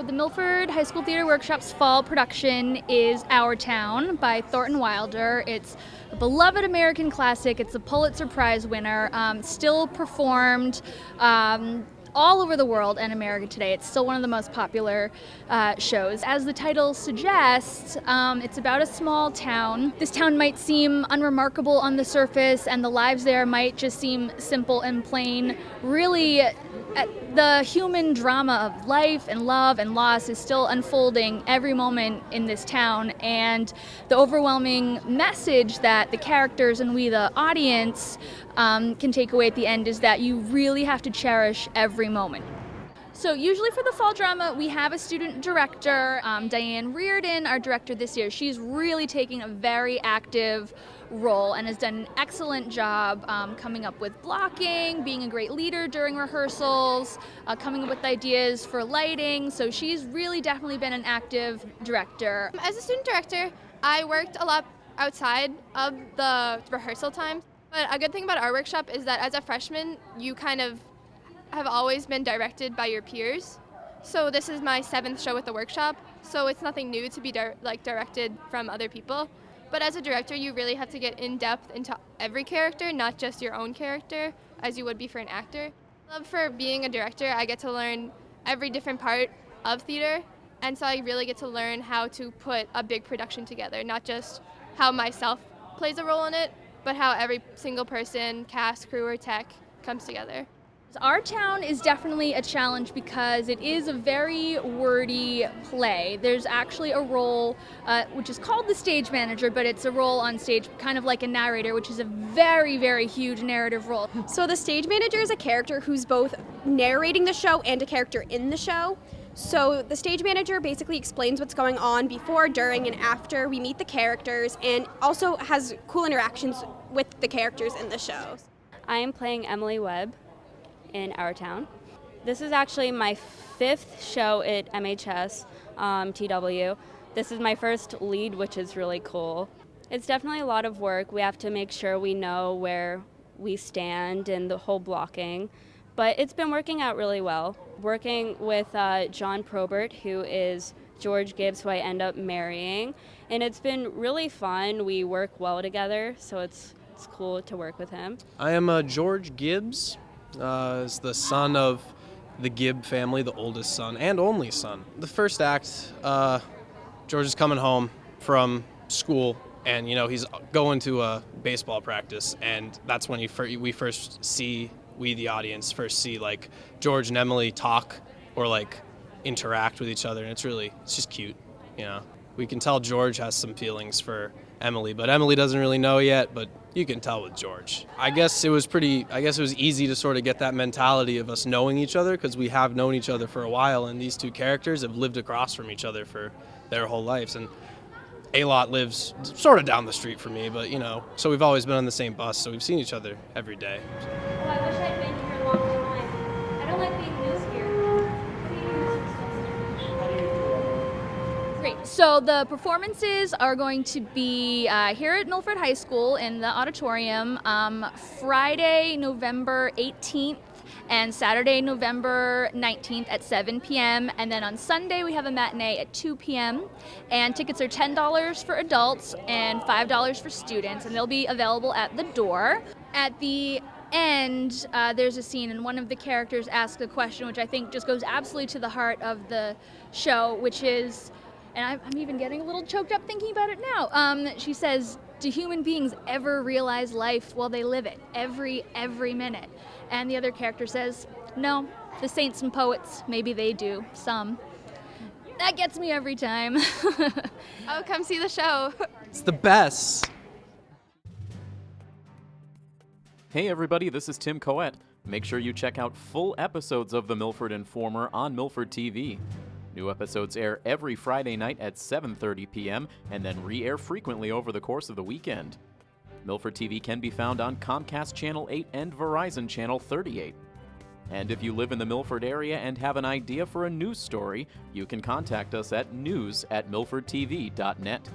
the Milford High School Theater Workshop's fall production is Our Town by Thornton Wilder. It's a beloved American classic. It's a Pulitzer Prize winner, still performed all over the world and America today. It's still one of the most popular shows. As the title suggests, it's about a small town. This town might seem unremarkable on the surface, and the lives there might just seem simple and plain. Really, the human drama of life and love and loss is still unfolding every moment in this town, and the overwhelming message that the characters and we, the audience, can take away at the end is that you really have to cherish every moment. So usually for the fall drama, we have a student director, Diane Reardon, our director this year. She's really taking a very active role and has done an excellent job coming up with blocking, being a great leader during rehearsals, coming up with ideas for lighting. So she's really definitely been an active director. As a student director, I worked a lot outside of the rehearsal time. But a good thing about our workshop is that as a freshman, you kind of have always been directed by your peers. So this is my 7th show at the workshop, so it's nothing new to be directed from other people. But as a director, you really have to get in depth into every character, not just your own character, as you would be for an actor. Love for being a director, I get to learn every different part of theater, and so I really get to learn how to put a big production together, not just how myself plays a role in it, but how every single person, cast, crew, or tech comes together. Our Town is definitely a challenge because it is a very wordy play. There's actually a role which is called the stage manager, but it's a role on stage kind of like a narrator, which is a very, very huge narrative role. So the stage manager is a character who's both narrating the show and a character in the show. So the stage manager basically explains what's going on before, during, and after we meet the characters, and also has cool interactions with the characters in the show. I am playing Emily Webb in Our Town. This is actually my 5th show at MHS TW. This is my first lead, which is really cool. It's definitely a lot of work. We have to make sure we know where we stand and the whole blocking, but it's been working out really well. Working with John Probert, who is George Gibbs, who I end up marrying, and it's been really fun. We work well together, so it's cool to work with him. I am George Gibbs. Is the son of the Gibb family, the oldest son and only son. The first act, George is coming home from school, and he's going to a baseball practice, and that's when we the audience first see like George and Emily talk or like interact with each other, and it's just cute. We can tell George has some feelings for Emily, but Emily doesn't really know yet, but you can tell with George. I guess it was easy to sort of get that mentality of us knowing each other, because we have known each other for a while, and these two characters have lived across from each other for their whole lives. And A-Lot lives sort of down the street from me, but so we've always been on the same bus, so we've seen each other every day. Oh, I wish I'd been here a long time. I don't like being loose here. Great. So the performances are going to be here at Milford High School in the auditorium Friday, November 18th and Saturday, November 19th at 7 p.m. And then on Sunday, we have a matinee at 2 p.m. And tickets are $10 for adults and $5 for students, and they'll be available at the door. At the end, there's a scene, and one of the characters asks a question, which I think just goes absolutely to the heart of the show, which is, and I'm even getting a little choked up thinking about it now. She says, do human beings ever realize life while they live it, every minute? And the other character says, no, the saints and poets, maybe they do, some. That gets me every time. Oh, come see the show. It's the best. Hey everybody, this is Tim Coette. Make sure you check out full episodes of The Milford Informer on Milford TV. New episodes air every Friday night at 7:30 p.m. and then re-air frequently over the course of the weekend. Milford TV can be found on Comcast Channel 8 and Verizon Channel 38. And if you live in the Milford area and have an idea for a news story, you can contact us at news@milfordtv.net.